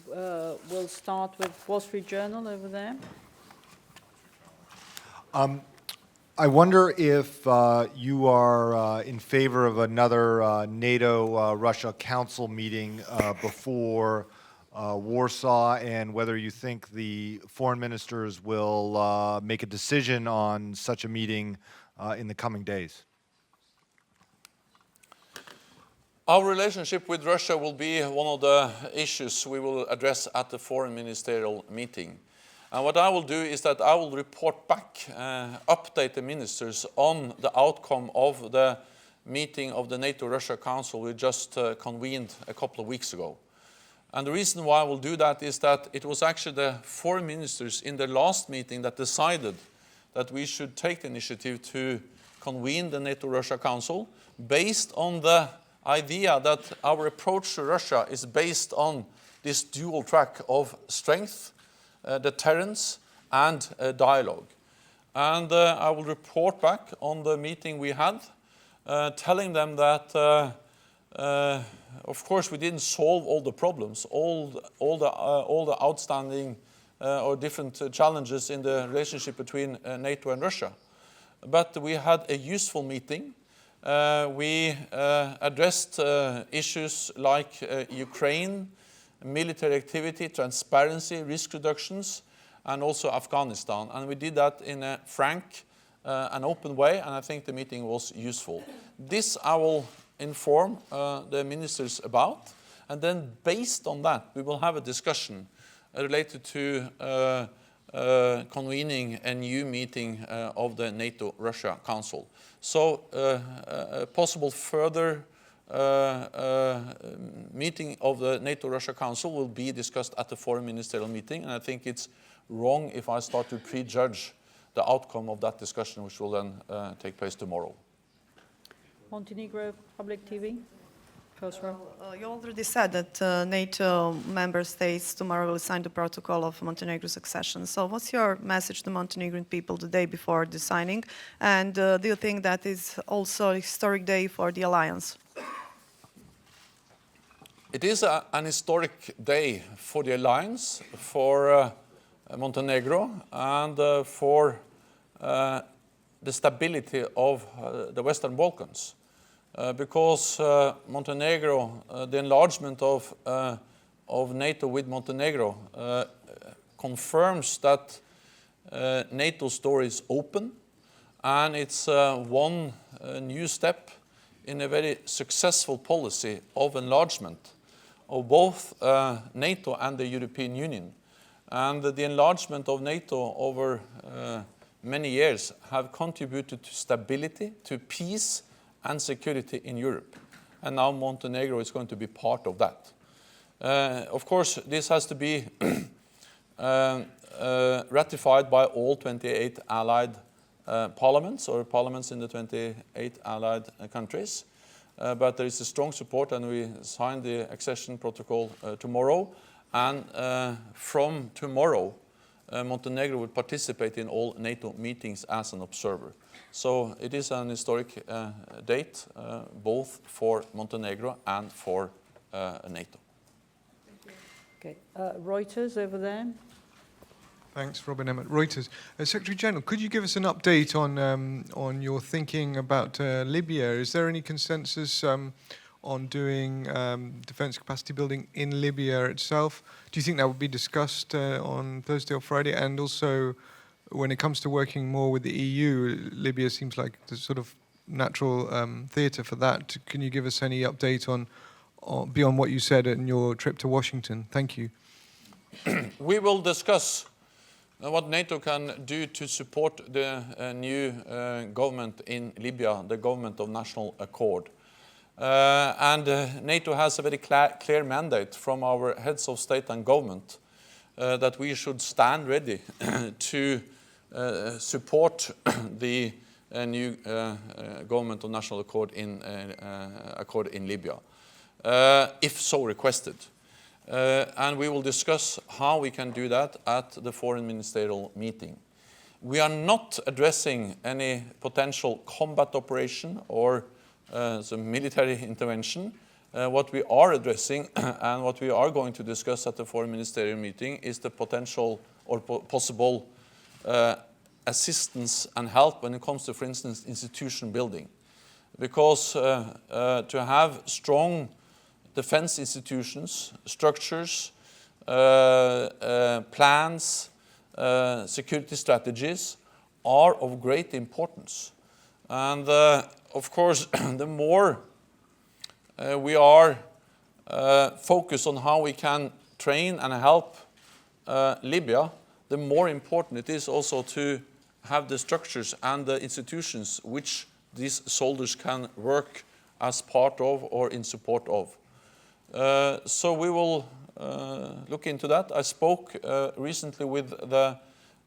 we'll start with Wall Street Journal over there. I wonder if you are in favor of another NATO-Russia Council meeting before Warsaw, and whether you think the foreign ministers will make a decision on such a meeting in the coming days. Our relationship with Russia will be one of the issues we will address at the Foreign Ministerial meeting. And what I will do is that I will report back, update the ministers on the outcome of the meeting of the NATO-Russia Council we just convened a couple of weeks ago. And the reason why I will do that is that it was actually the foreign ministers in the last meeting that decided that we should take the initiative to convene the NATO-Russia Council based on the idea that our approach to Russia is based on this dual track of strength, deterrence, and dialogue. And I will report back on the meeting we had, telling them that, of course, we didn't solve all the problems, all the outstanding or different challenges in the relationship between NATO and Russia. But we had a useful meeting. We addressed issues like Ukraine, military activity, transparency, risk reductions, and also Afghanistan. And we did that in a frank and open way, and I think the meeting was useful. This I will inform the ministers about, and then based on that, we will have a discussion related to convening a new meeting of the NATO-Russia Council. So a possible further meeting of the NATO-Russia Council will be discussed at the Foreign Ministerial meeting, and I think it's wrong if I start to prejudge the outcome of that discussion, which will then take place tomorrow. Montenegro Public TV, first row. You already said that NATO member states tomorrow will sign the protocol of Montenegro's accession. So what's your message to Montenegrin people the day before the signing? And do you think that is also a historic day for the alliance? It is an historic day for the alliance, for Montenegro, and for the stability of the Western Balkans. Because Montenegro, the enlargement of NATO with Montenegro confirms that NATO's door is open, and it's one new step in a very successful policy of enlargement of both NATO and the European Union. And the enlargement of NATO over many years have contributed to stability, to peace and security in Europe. And now Montenegro is going to be part of that. Of course, this has to be ratified by all 28 allied parliaments, or parliaments in the 28 allied countries. But there is a strong support, and we signed the accession protocol tomorrow. And from tomorrow, Montenegro will participate in all NATO meetings as an observer. So it is an historic date, both for Montenegro and for NATO. Okay, Reuters over there. Thanks, Robin Emmett. Reuters. Secretary General, could you give us an update on your thinking about Libya? Is there any consensus on doing defense capacity building in Libya itself? Do you think that will be discussed on Thursday or Friday? And also, when it comes to working more with the EU, Libya seems like the sort of natural theatre for that. Can you give us any update on beyond what you said in your trip to Washington? Thank you. We will discuss what NATO can do to support the new government in Libya, the government of national accord. And NATO has a very clear mandate from our heads of state and government that we should stand ready to support the new government of national accord in Libya, if so requested. And we will discuss how we can do that at the Foreign Ministerial meeting. We are not addressing any potential combat operation or some military intervention, What we are addressing and what we are going to discuss at the Foreign Ministerial meeting is the potential or possible assistance and help when it comes to, for instance, institution building. Because to have strong defense institutions, structures, plans, security strategies are of great importance. And of course, the more we are focused on how we can train and help Libya, the more important it is also to have the structures and the institutions which these soldiers can work as part of or in support of. So we will look into that. I spoke recently with the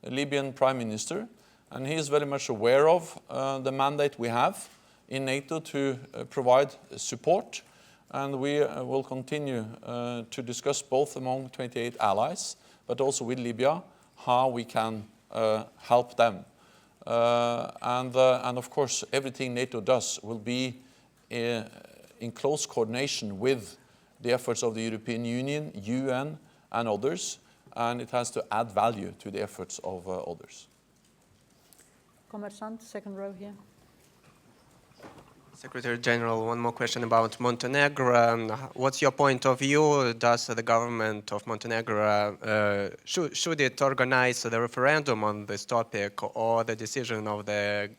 Libyan Prime Minister, and he is very much aware of the mandate we have in NATO to provide support, and we will continue to discuss both among 28 allies, but also with Libya, how we can help them. And of course, everything NATO does will be in close coordination with the efforts of the European Union, UN, and others, and it has to add value to the efforts of others. Commerçant, second row here. Secretary General, one more question about Montenegro. What's your point of view? Does the government of Montenegro, should it organize the referendum on this topic, or the decision of the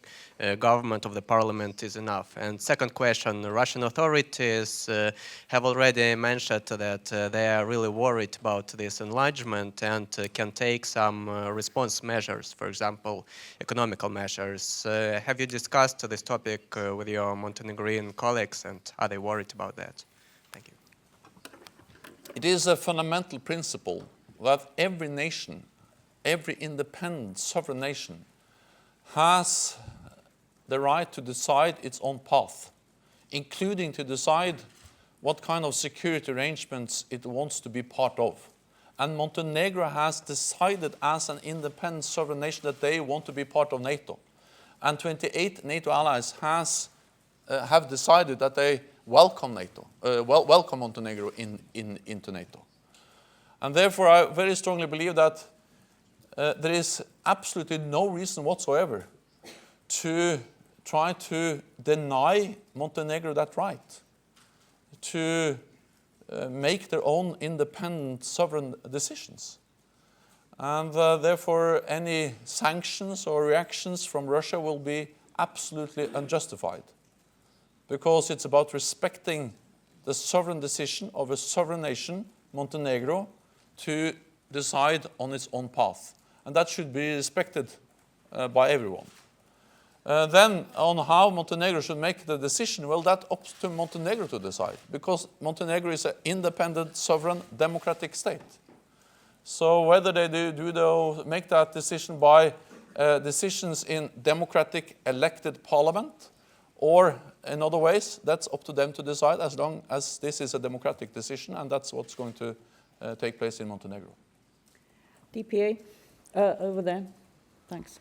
government of the parliament is enough? And second question, Russian authorities have already mentioned that they are really worried about this enlargement and can take some response measures, for example, economical measures. Have you discussed this topic with your Montenegrin colleagues, and are they worried about that? Thank you. It is a fundamental principle that every nation, every independent sovereign nation, has the right to decide its own path, including to decide what kind of security arrangements it wants to be part of. And Montenegro has decided as an independent sovereign nation that they want to be part of NATO. And 28 NATO allies have decided that they welcome NATO, welcome Montenegro into NATO. And therefore, I very strongly believe that there is absolutely no reason whatsoever to try to deny Montenegro that right to make their own independent sovereign decisions. And therefore, any sanctions or reactions from Russia will be absolutely unjustified, because it's about respecting the sovereign decision of a sovereign nation, Montenegro, to decide on its own path. And that should be respected by everyone. Then on how Montenegro should make the decision, well, that's up to Montenegro to decide, because Montenegro is an independent, sovereign, democratic state. So whether they make that decision by decisions in democratic elected parliament or in other ways, that's up to them to decide, as long as this is a democratic decision, and that's what's going to take place in Montenegro. DPA, over there. Thanks.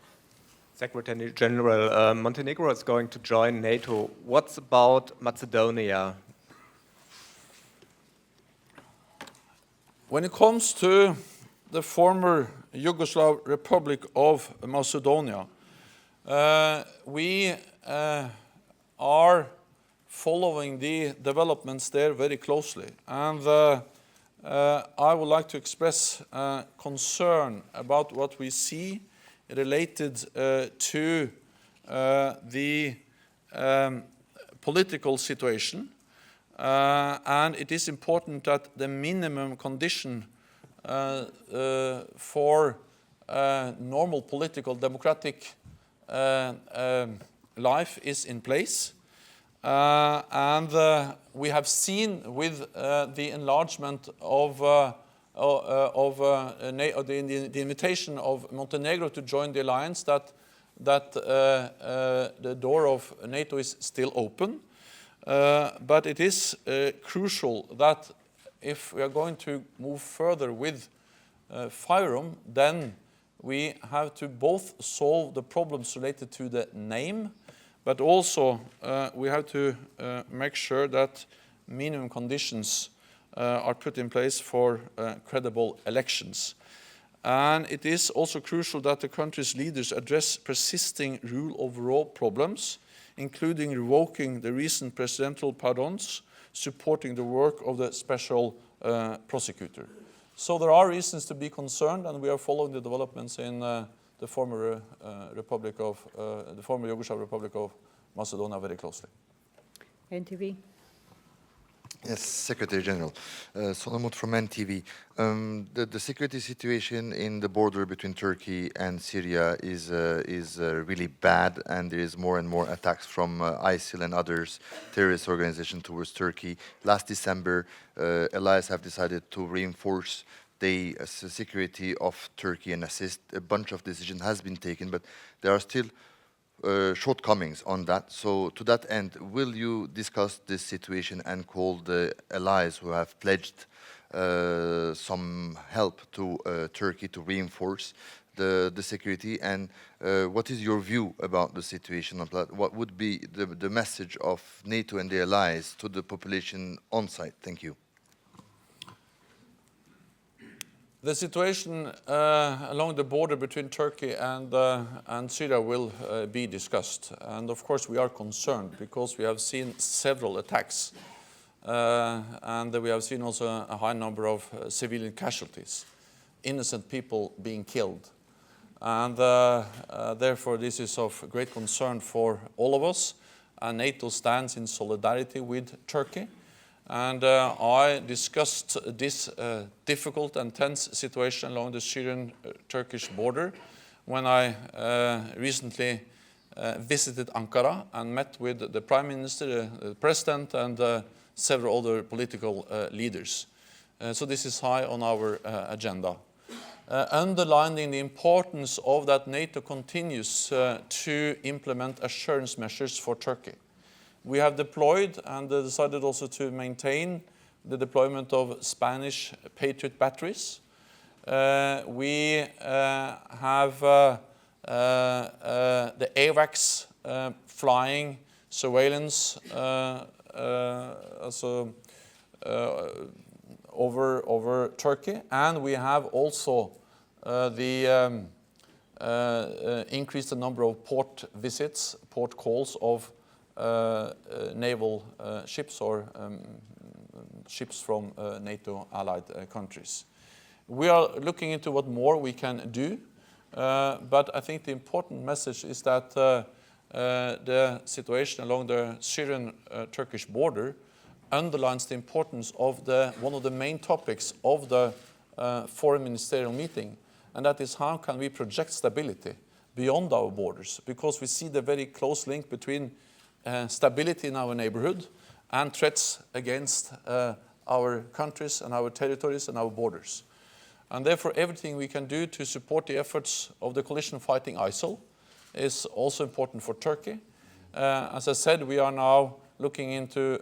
Secretary General, Montenegro is going to join NATO. What's about Macedonia? When it comes to the former Yugoslav Republic of Macedonia, we are following the developments there very closely. And I would like to express concern about what we see related to the political situation. And it is important that the minimum condition for normal political democratic life is in place. And we have seen with the enlargement of the invitation of Montenegro to join the alliance that the door of NATO is still open. But it is crucial that if we are going to move further with FYROM, then we have to both solve the problems related to the name, but also we have to make sure that minimum conditions are put in place for credible elections. And it is also crucial that the country's leaders address persisting rule of law problems, including revoking the recent presidential pardons, supporting the work of the special prosecutor. So there are reasons to be concerned, and we are following the developments in the former Yugoslav Republic of Macedonia very closely. NTV. Yes, Secretary General. Solomon from NTV. The security situation in the border between Turkey and Syria is really bad, and there is more and more attacks from ISIL and others, terrorist organizations towards Turkey. Last December, allies have decided to reinforce the security of Turkey and assist. A bunch of decisions has been taken, but there are still shortcomings on that. So to that end, will you discuss this situation and call the allies who have pledged some help to Turkey to reinforce the security? And what is your view about the situation of that? What would be the message of NATO and the allies to the population on site? Thank you. The situation along the border between Turkey and Syria will be discussed. And of course we are concerned because we have seen several attacks and we have seen also a high number of civilian casualties, innocent people being killed. And therefore this is of great concern for all of us, and NATO stands in solidarity with Turkey. And I discussed this difficult and tense situation along the Syrian-Turkish border when I recently visited Ankara and met with the Prime Minister, the President, and several other political leaders. So this is high on our agenda. Underlining the importance of that NATO continues to implement assurance measures for Turkey. We have deployed and decided also to maintain the deployment of Spanish Patriot batteries. We have the AWACS flying surveillance over Turkey, and we have also increased the number of port visits, port calls of naval ships or ships from NATO allied countries. We are looking into what more we can do, but I think the important message is that the situation along the Syrian-Turkish border underlines the importance of one of the main topics of the Foreign Ministerial meeting, and that is how can we project stability beyond our borders, because we see the very close link between stability in our neighborhood and threats against our countries and our territories and our borders. And therefore everything we can do to support the efforts of the coalition fighting ISIL is also important for Turkey. As I said, we are now looking into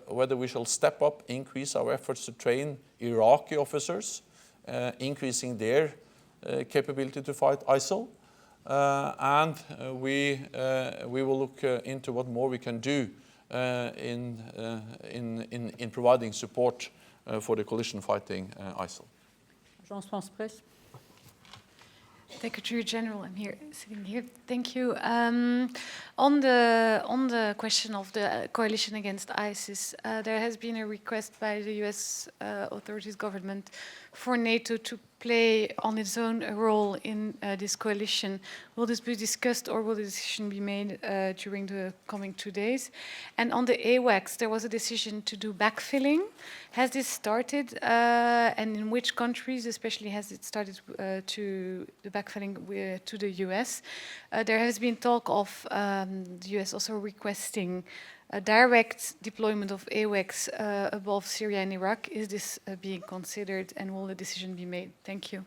whether we shall step up, increase our efforts to train Iraqi officers, increasing their capability to fight ISIL. And we will look into what more we can do in providing support for the coalition fighting ISIL. Agence France Presse. Secretary General, I'm here, sitting here. Thank you. On the question of the coalition against ISIS, there has been a request by the U.S. authorities, government, for NATO to play on its own a role in this coalition. Will this be discussed, or will the decision be made during the coming 2 days? And on the AWACS, there was a decision to do backfilling. Has this started, and in which countries especially has it started to the backfilling to the US? There has been talk of the US also requesting a direct deployment of AWACS above Syria and Iraq. Is this being considered, and will the decision be made? Thank you.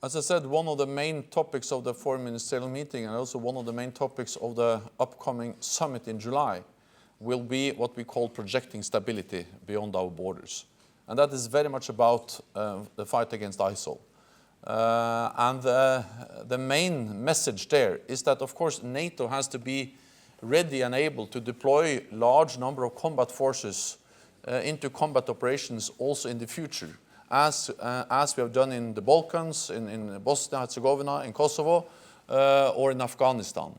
As I said, one of the main topics of the Foreign Ministerial meeting, and also one of the main topics of the upcoming summit in July, will be what we call projecting stability beyond our borders. And that is very much about the fight against ISIL. And the main message there is that, of course, NATO has to be ready and able to deploy large number of combat forces into combat operations also in the future, as we have done in the Balkans, in Bosnia-Herzegovina, in Kosovo, or in Afghanistan.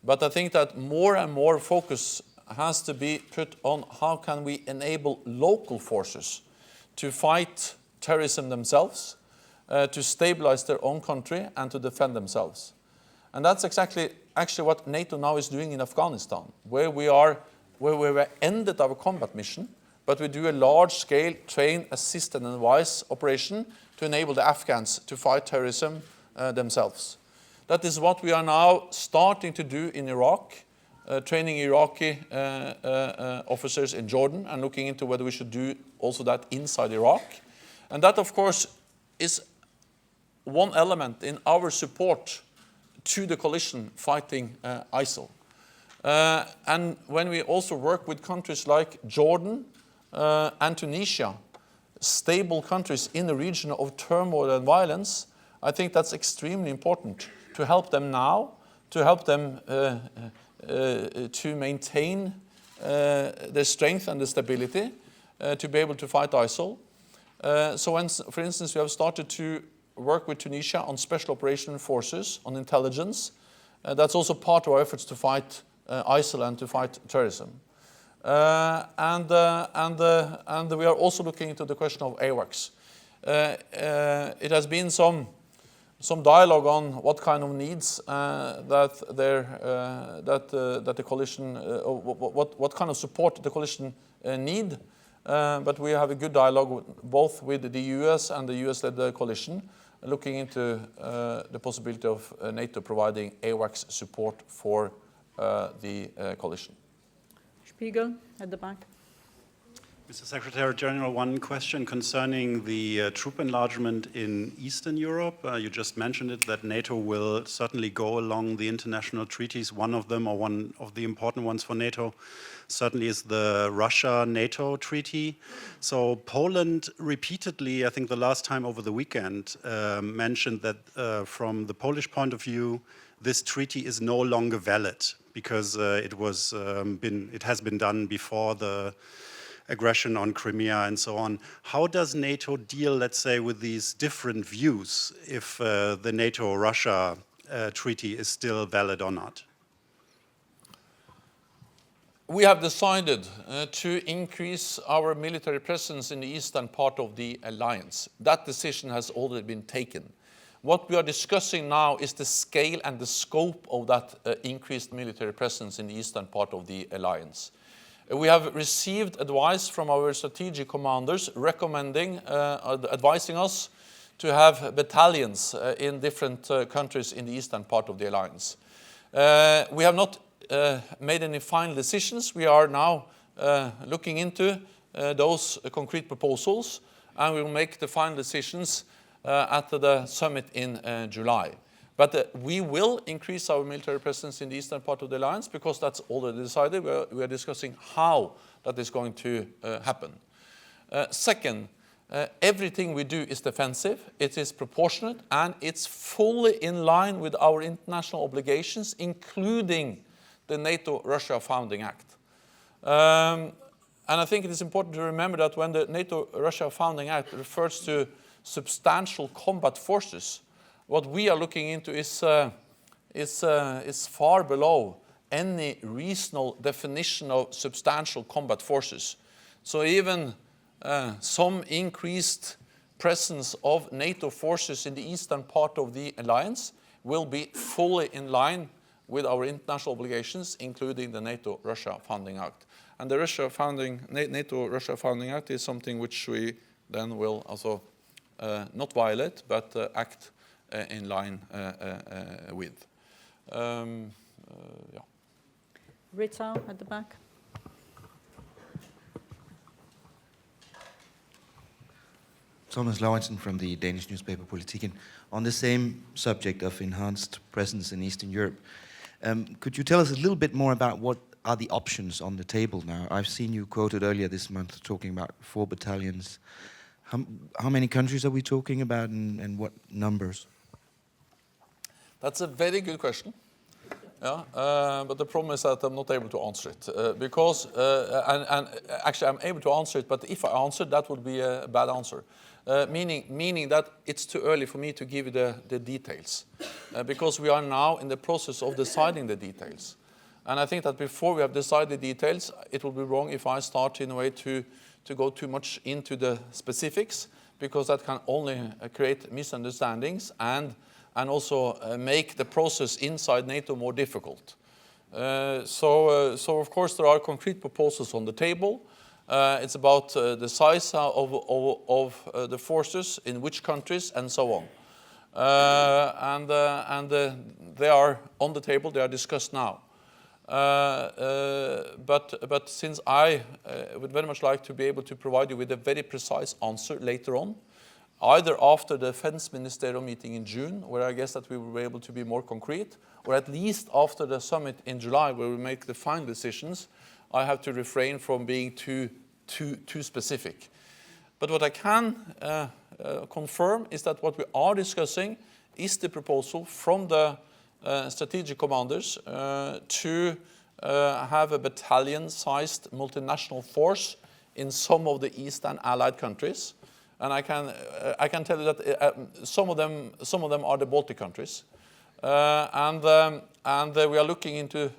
But I think that more and more focus has to be put on how can we enable local forces to fight terrorism themselves, to stabilize their own country and to defend themselves. And that's actually what NATO now is doing in Afghanistan, where we ended our combat mission, but we do a large-scale train, assist and advise operation to enable the Afghans to fight terrorism themselves. That is what we are now starting to do in Iraq, training Iraqi officers in Jordan and looking into whether we should do also that inside Iraq. And that, of course, is one element in our support to the coalition fighting ISIL. And when we also work with countries like Jordan and Tunisia, stable countries in the region of turmoil and violence, I think that's extremely important to help them now, to help them to maintain their strength and the stability to be able to fight ISIL. So when, for instance, we have started to work with Tunisia on special operation forces, on intelligence, that's also part of our efforts to fight ISIL and to fight terrorism. And we are also looking into the question of AWACS. It has been some dialogue on what kind of needs that the coalition, what kind of support the coalition need. But we have a good dialogue both with the US and the US-led coalition, looking into the possibility of NATO providing AWACS support for the coalition. Spiegel at the back. Mr. Secretary General, one question concerning the troop enlargement in Eastern Europe. You just mentioned it, that NATO will certainly go along the international treaties. One of them, or one of the important ones for NATO, certainly is the Russia-NATO treaty. So Poland repeatedly, I think the last time over the weekend, mentioned that from the Polish point of view, this treaty is no longer valid because it has been done before the aggression on Crimea and so on. How does NATO deal, let's say, with these different views if the NATO-Russia treaty is still valid or not? We have decided to increase our military presence in the eastern part of the alliance. That decision has already been taken. What we are discussing now is the scale and the scope of that increased military presence in the eastern part of the alliance. We have received advice from our strategic commanders recommending, advising us to have battalions in different countries in the eastern part of the alliance. We have not made any final decisions. We are now looking into those concrete proposals, and we will make the final decisions at the summit in July. But we will increase our military presence in the eastern part of the alliance because that's already decided. We are discussing how that is going to happen. Second, everything we do is defensive, it is proportionate, and it's fully in line with our international obligations, including the NATO-Russia Founding Act. And I think it is important to remember that when the NATO-Russia Founding Act refers to substantial combat forces, what we are looking into is far below any reasonable definition of substantial combat forces. So even some increased presence of NATO forces in the eastern part of the alliance will be fully in line with our international obligations, including the NATO-Russia Founding Act. And the NATO-Russia Founding Act is something which we then will also not violate, but act in line with. Yeah. Rita at the back. Thomas Lauritsen from the Danish newspaper Politiken. On the same subject of enhanced presence in Eastern Europe, could you tell us a little bit more about what are the options on the table now? I've seen you quoted earlier this month talking about 4 battalions. How many countries are we talking about, and what numbers? That's a very good question. Yeah, but the problem is that I'm not able to answer it because, and actually I'm able to answer it, but if I answer, that would be a bad answer. Meaning that it's too early for me to give you the details because we are now in the process of deciding the details. And I think that before we have decided the details, it will be wrong if I start in a way to go too much into the specifics, because that can only create misunderstandings and also make the process inside NATO more difficult. So of course there are concrete proposals on the table. It's about the size of the forces in which countries and so on. And they are on the table, they are discussed now. But since I would very much like to be able to provide you with a very precise answer later on, either after the Defense Ministerial meeting in June, where I guess that we will be able to be more concrete, or at least after the summit in July, where we make the final decisions, I have to refrain from being too specific. But what I can confirm is that what we are discussing is the proposal from the strategic commanders to have a battalion-sized multinational force in some of the Eastern allied countries. And I can tell you that some of them are the Baltic countries, and we are looking into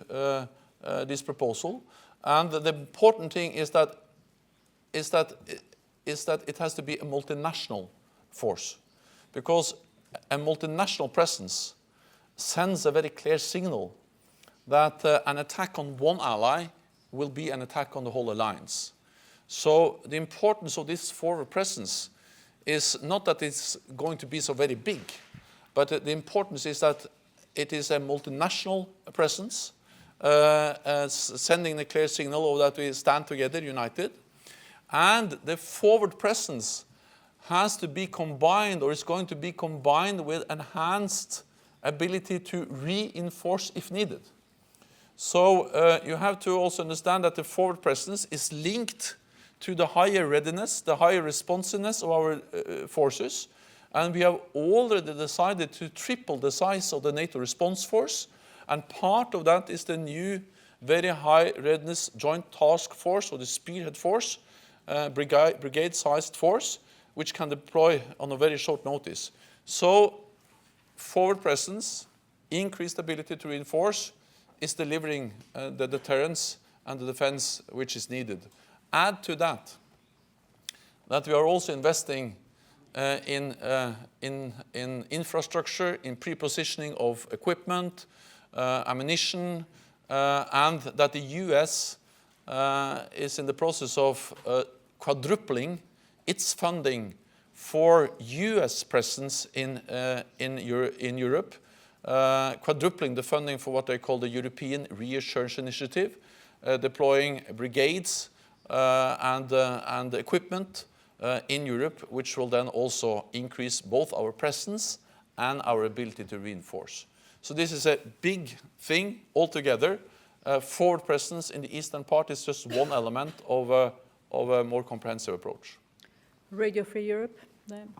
this proposal. And the important thing is that it has to be a multinational force, because a multinational presence sends a very clear signal that an attack on one ally will be an attack on the whole alliance. So the importance of this forward presence is not that it's going to be so very big, but the importance is that it is a multinational presence, sending a clear signal that we stand together, united. And the forward presence has to be combined, or is going to be combined, with enhanced ability to reinforce if needed. So you have to also understand that the forward presence is linked to the higher readiness, the higher responsiveness of our forces. And we have already decided to triple the size of the NATO response force. And part of that is the new very high readiness joint task force, or the spearhead force, brigade-sized force, which can deploy on a very short notice. So forward presence, increased ability to reinforce, is delivering the deterrence and the defense which is needed. Add to that we are also investing in infrastructure, in pre-positioning of equipment, ammunition, and that the US is in the process of quadrupling its funding for US presence in Europe, quadrupling the funding for what they call the European Reassurance Initiative, deploying brigades and equipment in Europe, which will then also increase both our presence and our ability to reinforce. So this is a big thing altogether. Forward presence in the eastern part is just one element of a more comprehensive approach. Radio Free Europe, then.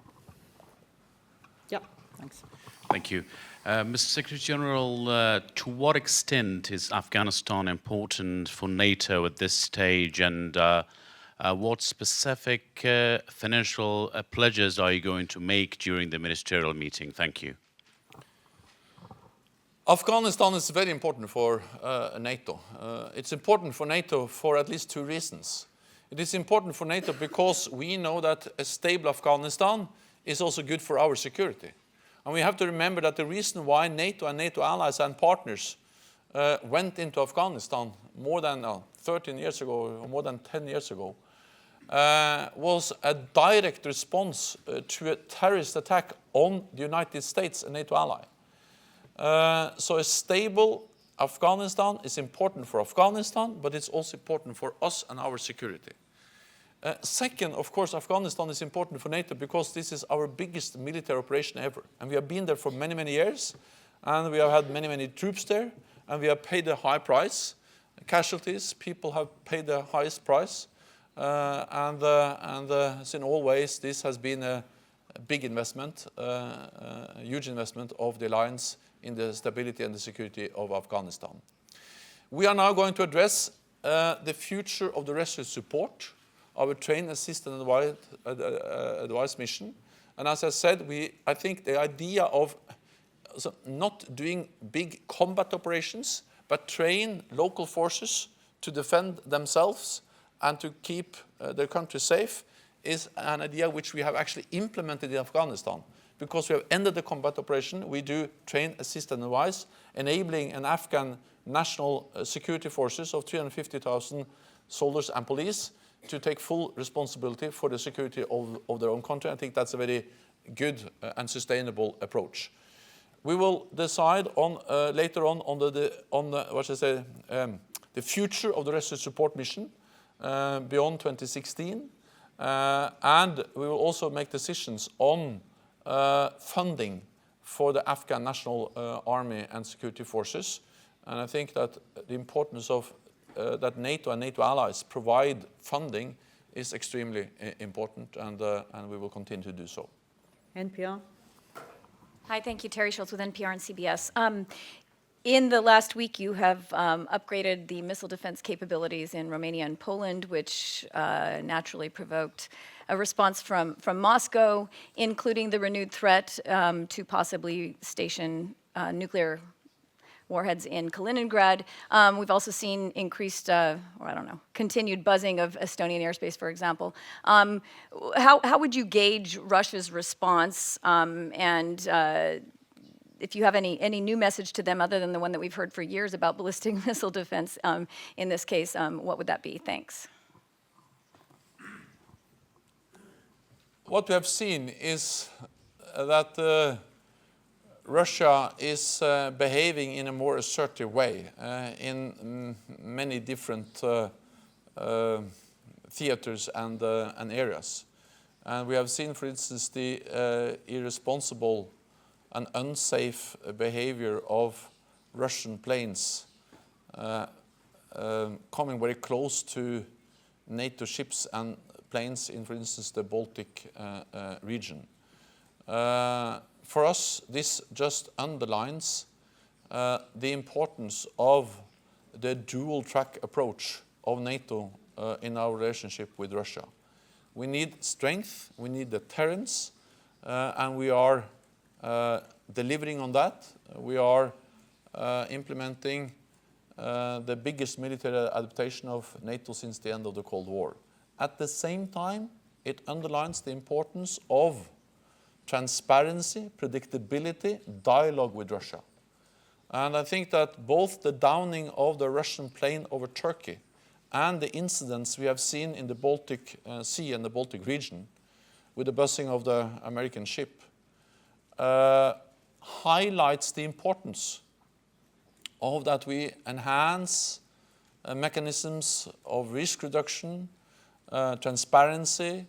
Yeah, thanks. Thank you. Mr. Secretary General, to what extent is Afghanistan important for NATO at this stage, and what specific financial pledges are you going to make during the ministerial meeting? Thank you. Afghanistan is very important for NATO. It's important for NATO for at least two reasons. It is important for NATO because we know that a stable Afghanistan is also good for our security. And we have to remember that the reason why NATO and NATO allies and partners went into Afghanistan more than 13 years ago, or more than 10 years ago, was a direct response to a terrorist attack on the United States, a NATO ally. So a stable Afghanistan is important for Afghanistan, but it's also important for us and our security. Second, of course, Afghanistan is important for NATO because this is our biggest military operation ever. And we have been there for many, many years. And we have had many, many troops there. And we have paid a high price. Casualties, people have paid the highest price. and as in all ways, this has been a big investment, a huge investment of the alliance in the stability and the security of Afghanistan. We are now going to address the future of the rescue support, our train, assist and advise mission. And as I said, I think the idea of not doing big combat operations, but train local forces to defend themselves and to keep their country safe is an idea which we have actually implemented in Afghanistan. Because we have ended the combat operation, we do train, assist and advise, enabling an Afghan national security forces of 350,000 soldiers and police to take full responsibility for the security of their own country. I think that's a very good and sustainable approach. We will decide on later on the future of the rescue support mission beyond 2016, and we will also make decisions on funding for the Afghan National Army and security forces. And I think that the importance of that NATO and NATO allies provide funding is extremely important, and we will continue to do so. NPR. Hi, thank you. Terry Schultz with NPR and CBS. In the last week, you have upgraded the missile defense capabilities in Romania and Poland, which naturally provoked a response from Moscow, including the renewed threat to possibly station nuclear warheads in Kaliningrad. We've also seen increased, continued buzzing of Estonian airspace, for example. How would you gauge Russia's response, and if you have any new message to them other than the one that we've heard for years about ballistic missile defense in this case, what would that be? Thanks. What we have seen is that Russia is behaving in a more assertive way in many different theaters and areas. And we have seen, for instance, the irresponsible and unsafe behavior of Russian planes coming very close to NATO ships and planes in, for instance, the Baltic region. For us, this just underlines the importance of the dual-track approach of NATO in our relationship with Russia. We need strength, we need deterrence, and we are delivering on that. We are implementing the biggest military adaptation of NATO since the end of the Cold War. At the same time, it underlines the importance of transparency, predictability, dialogue with Russia. And I think that both the downing of the Russian plane over Turkey and the incidents we have seen in the Baltic Sea and the Baltic region with the buzzing of the American ship highlights the importance of that we enhance mechanisms of risk reduction, transparency,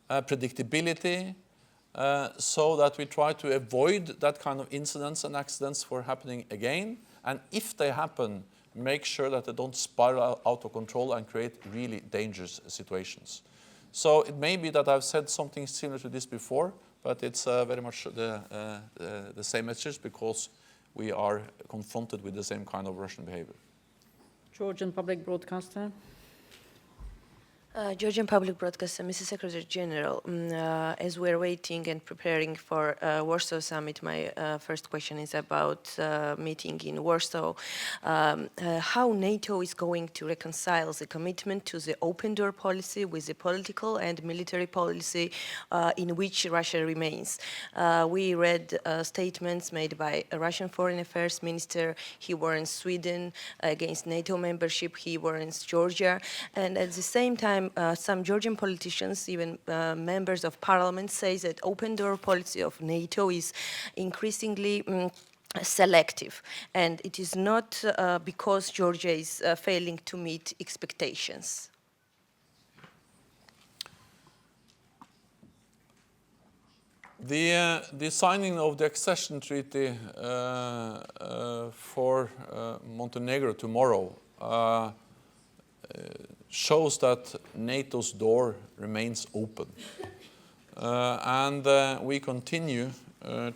predictability, so that we try to avoid that kind of incidents and accidents from happening again. And if they happen, make sure that they don't spiral out of control and create really dangerous situations. So it may be that I've said something similar to this before, but it's very much the same message, because we are confronted with the same kind of Russian behavior. Georgian Public Broadcaster. Georgian Public Broadcaster, Mr. Secretary General, as we're waiting and preparing for Warsaw Summit, my first question is about meeting in Warsaw. How NATO is going to reconcile the commitment to the open door policy with the political and military policy in which Russia remains? We read statements made by a Russian Foreign Affairs Minister. He warns Sweden against NATO membership. He warns Georgia. And at the same time, some Georgian politicians, even members of parliament, say that open door policy of NATO is increasingly selective, and it is not because Georgia is failing to meet expectations. The signing of the accession treaty for Montenegro tomorrow shows that NATO's door remains open. And we continue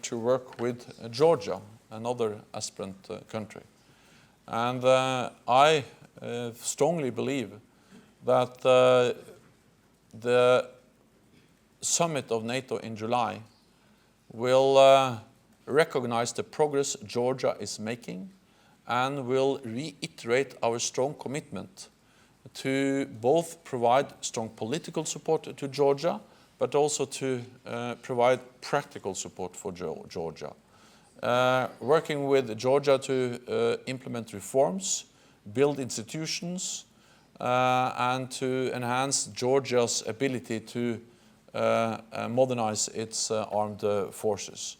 to work with Georgia, another aspirant country. And I strongly believe that the summit of NATO in July will recognize the progress Georgia is making and will reiterate our strong commitment to both provide strong political support to Georgia, but also to provide practical support for Georgia. Working with Georgia to implement reforms, build institutions, and to enhance Georgia's ability to modernize its armed forces.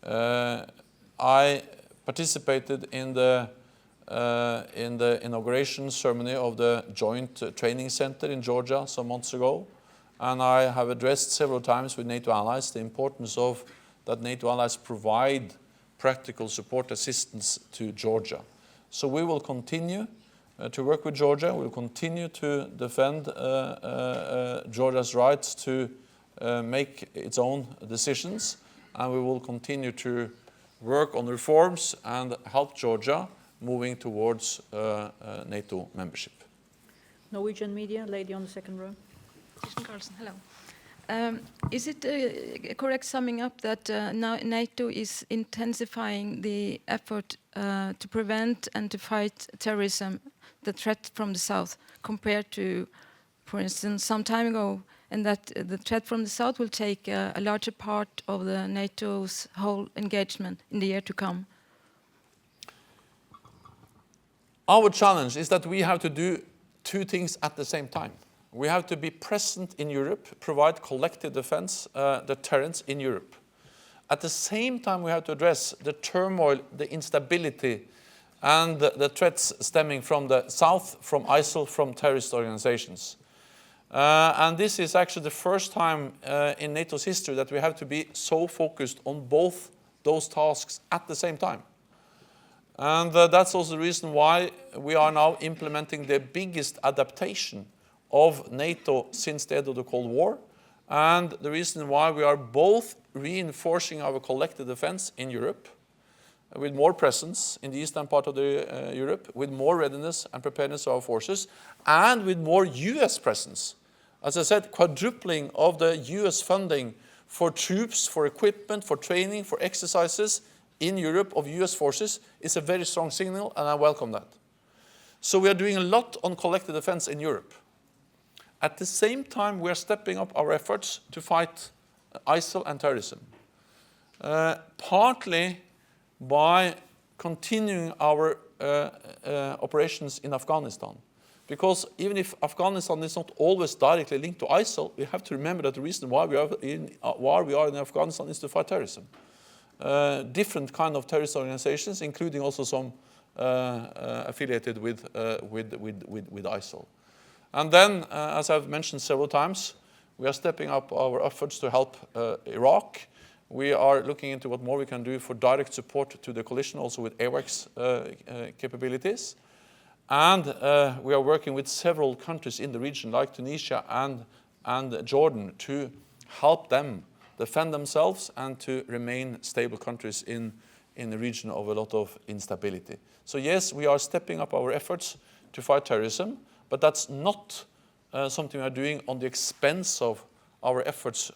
I participated in the inauguration ceremony of the Joint Training Center in Georgia some months ago, and I have addressed several times with NATO allies the importance of that NATO allies provide practical support assistance to Georgia. So we will continue to work with Georgia. We will continue to defend Georgia's rights to make its own decisions, and we will continue to work on reforms and help Georgia moving towards NATO membership. Norwegian media, lady on the second row. Carlson, hello. Is it correct summing up that now NATO is intensifying the effort to prevent and to fight terrorism, the threat from the south, compared to, for instance, some time ago, and that the threat from the south will take a larger part of the NATO's whole engagement in the year to come? Our challenge is that we have to do two things at the same time. We have to be present in Europe, provide collective defense, deterrence in Europe. At the same time, we have to address the turmoil, the instability, and the threats stemming from the south, from ISIL, from terrorist organizations. And this is actually the first time in NATO's history that we have to be so focused on both those tasks at the same time. And that's also the reason why we are now implementing the biggest adaptation of NATO since the end of the Cold War, and the reason why we are both reinforcing our collective defense in Europe, with more presence in the eastern part of Europe, with more readiness and preparedness of our forces, and with more US presence. As I said, quadrupling of the US funding for troops, for equipment, for training, for exercises in Europe of US forces is a very strong signal, and I welcome that. So we are doing a lot on collective defense in Europe. At the same time, we are stepping up our efforts to fight ISIL and terrorism, partly by continuing our operations in Afghanistan. Because even if Afghanistan is not always directly linked to ISIL, we have to remember that the reason why we are in Afghanistan is to fight terrorism. Different kind of terrorist organizations, including also some affiliated with ISIL. And then, as I've mentioned several times, we are stepping up our efforts to help Iraq. We are looking into what more we can do for direct support to the coalition, also with AWACS capabilities. And we are working with several countries in the region, like Tunisia and Jordan, to help them defend themselves and to remain stable countries in the region of a lot of instability. So yes, we are stepping up our efforts to fight terrorism, but that's not something we are doing on the expense of our efforts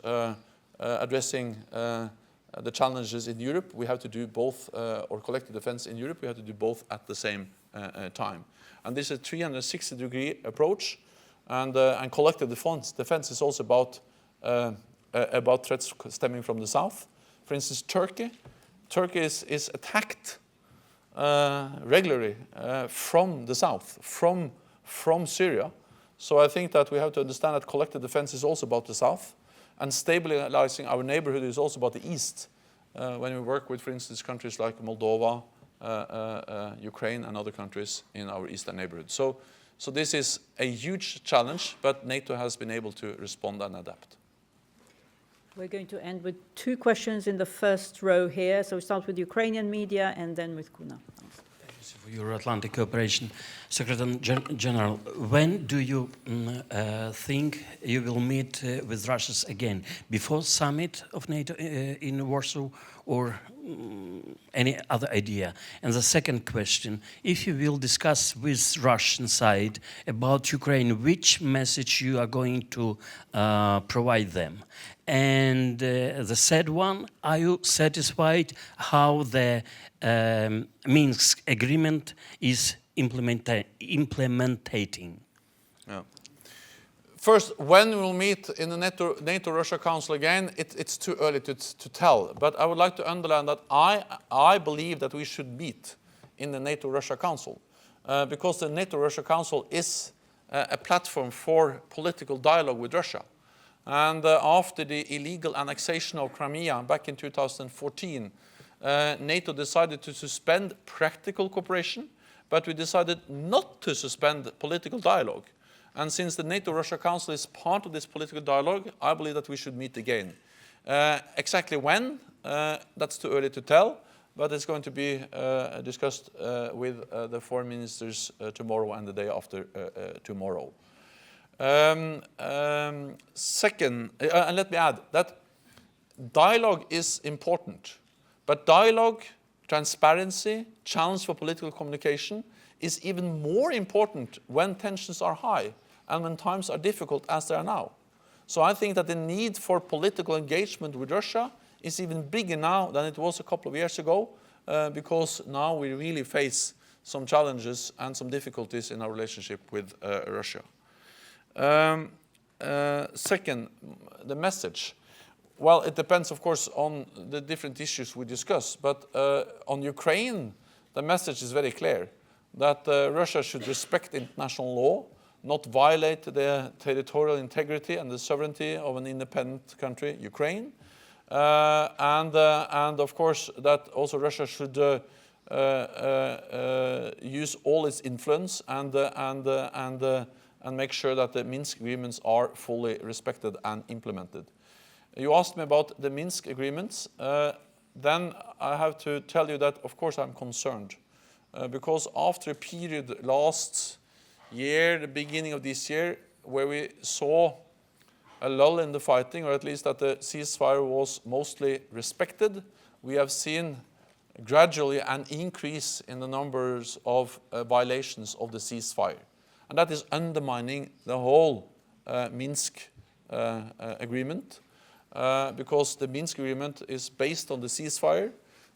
addressing the challenges in Europe. We have to do both, or collective defense in Europe, we have to do both at the same time. And this is a 360-degree approach, and collective defense is also about threats stemming from the south. For instance, Turkey is attacked regularly from the south, from Syria. So I think that we have to understand that collective defense is also about the south, and stabilizing our neighborhood is also about the east, when we work with, for instance, countries like Moldova, Ukraine, and other countries in our eastern neighborhood. So this is a huge challenge, but NATO has been able to respond and adapt. We're going to end with two questions in the first row here. So we start with Ukrainian media and then with Kuna. For Euro-Atlantic cooperation. Secretary General, when do you think you will meet with Russia again? Before summit of NATO in Warsaw, or any other idea? And the second question, if you will discuss with Russian side about Ukraine, which message you are going to provide them? And the third one, are you satisfied how the Minsk agreement is implementing? Yeah. First, when we'll meet in the NATO-Russia Council again, it's too early to tell. But I would like to underline that I believe that we should meet in the NATO-Russia Council because the NATO-Russia Council is a platform for political dialogue with Russia. And after the illegal annexation of Crimea back in 2014, NATO decided to suspend practical cooperation, but we decided not to suspend political dialogue. And since the NATO-Russia Council is part of this political dialogue, I believe that we should meet again. Exactly when, that's too early to tell, but it's going to be discussed with the foreign ministers tomorrow and the day after tomorrow. Second, and let me add that dialogue is important, but dialogue, transparency, channels for political communication is even more important when tensions are high and when times are difficult as they are now. So I think that the need for political engagement with Russia is even bigger now than it was a couple of years ago, because now we really face some challenges and some difficulties in our relationship with Russia. Second, the message. Well, it depends, of course, on the different issues we discuss. But on Ukraine, the message is very clear, that Russia should respect international law, not violate the territorial integrity and the sovereignty of an independent country, Ukraine. And of course, that also Russia should use all its influence and make sure that the Minsk agreements are fully respected and implemented. You asked me about the Minsk agreements. Then I have to tell you that, of course, I'm concerned. Because after a period last year, the beginning of this year, where we saw a lull in the fighting, or at least that the ceasefire was mostly respected, we have seen gradually an increase in the numbers of violations of the ceasefire. And that is undermining the whole Minsk agreement, because the Minsk agreement is based on the ceasefire.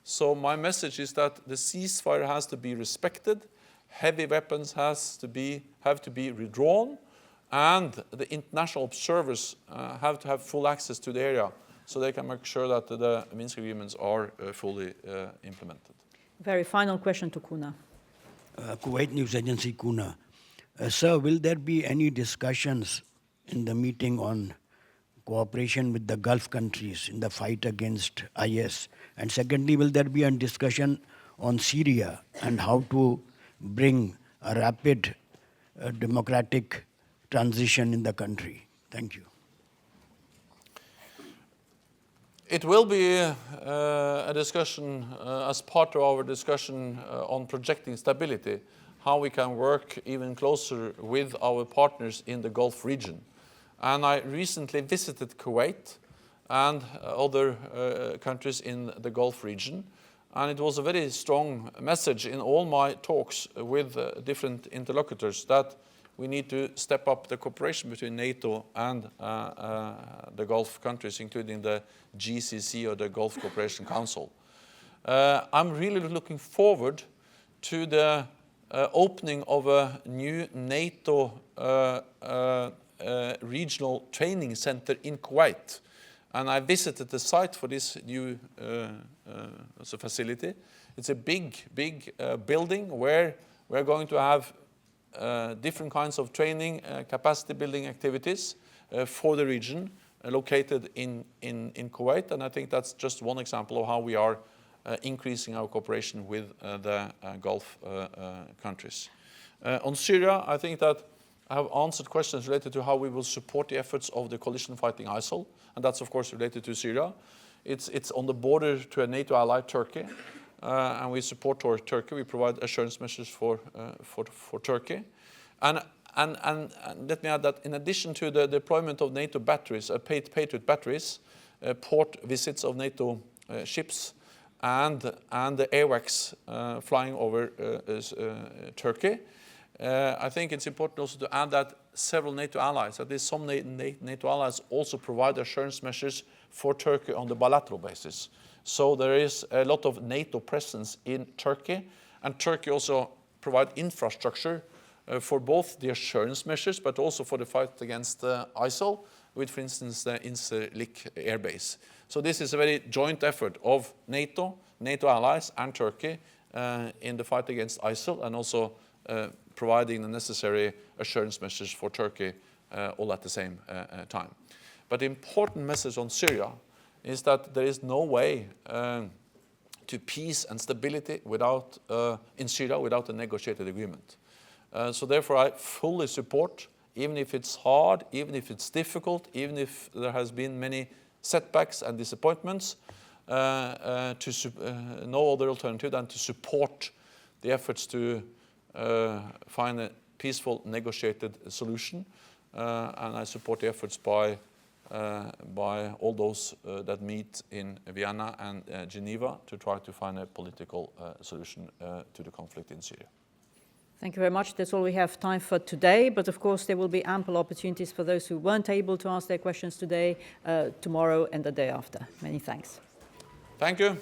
So my message is that the ceasefire has to be respected, heavy weapons have to be withdrawn, and the international observers have to have full access to the area so they can make sure that the Minsk agreements are fully implemented. Very final question to Kuna. Kuwait News Agency, Kuna. Sir, will there be any discussions in the meeting on cooperation with the Gulf countries in the fight against IS? And secondly, will there be a discussion on Syria and how to bring a rapid democratic transition in the country? Thank you. It will be a discussion as part of our discussion on projecting stability, how we can work even closer with our partners in the Gulf region. And I recently visited Kuwait and other countries in the Gulf region. And it was a very strong message in all my talks with different interlocutors that we need to step up the cooperation between NATO and the Gulf countries, including the GCC or the Gulf Cooperation Council. I'm really looking forward to the opening of a new NATO regional training center in Kuwait. And I visited the site for this new facility. It's a big building where we're going to have different kinds of training, capacity building activities for the region located in Kuwait. And I think that's just one example of how we are increasing our cooperation with the Gulf countries. On Syria, I think that I have answered questions related to how we will support the efforts of the coalition fighting ISIL, and that's of course related to Syria. It's on the border to a NATO ally, Turkey. and we support Turkey. We provide assurance measures for Turkey. And let me add that in addition to the deployment of NATO batteries, Patriot batteries, port visits of NATO ships, and the AWACS flying over Turkey, I think it's important also to add that several NATO allies, at least some NATO allies, also provide assurance measures for Turkey on the bilateral basis. So there is a lot of NATO presence in Turkey, and Turkey also provide infrastructure for both the assurance measures, but also for the fight against ISIL, with, for instance, the Incirlik air base. So this is a very joint effort of NATO, NATO allies, and Turkey in the fight against ISIL, and also providing the necessary assurance measures for Turkey all at the same time. But the important message on Syria is that there is no way to peace and stability in Syria without a negotiated agreement. So therefore I fully support, even if it's hard, even if it's difficult, even if there has been many setbacks and disappointments, no other alternative than to support the efforts to find a peaceful negotiated solution. And I support the efforts by all those that meet in Vienna and Geneva to try to find a political solution to the conflict in Syria. Thank you very much. That's all we have time for today. But of course, there will be ample opportunities for those who weren't able to ask their questions today, tomorrow and the day after. Many thanks. Thank you.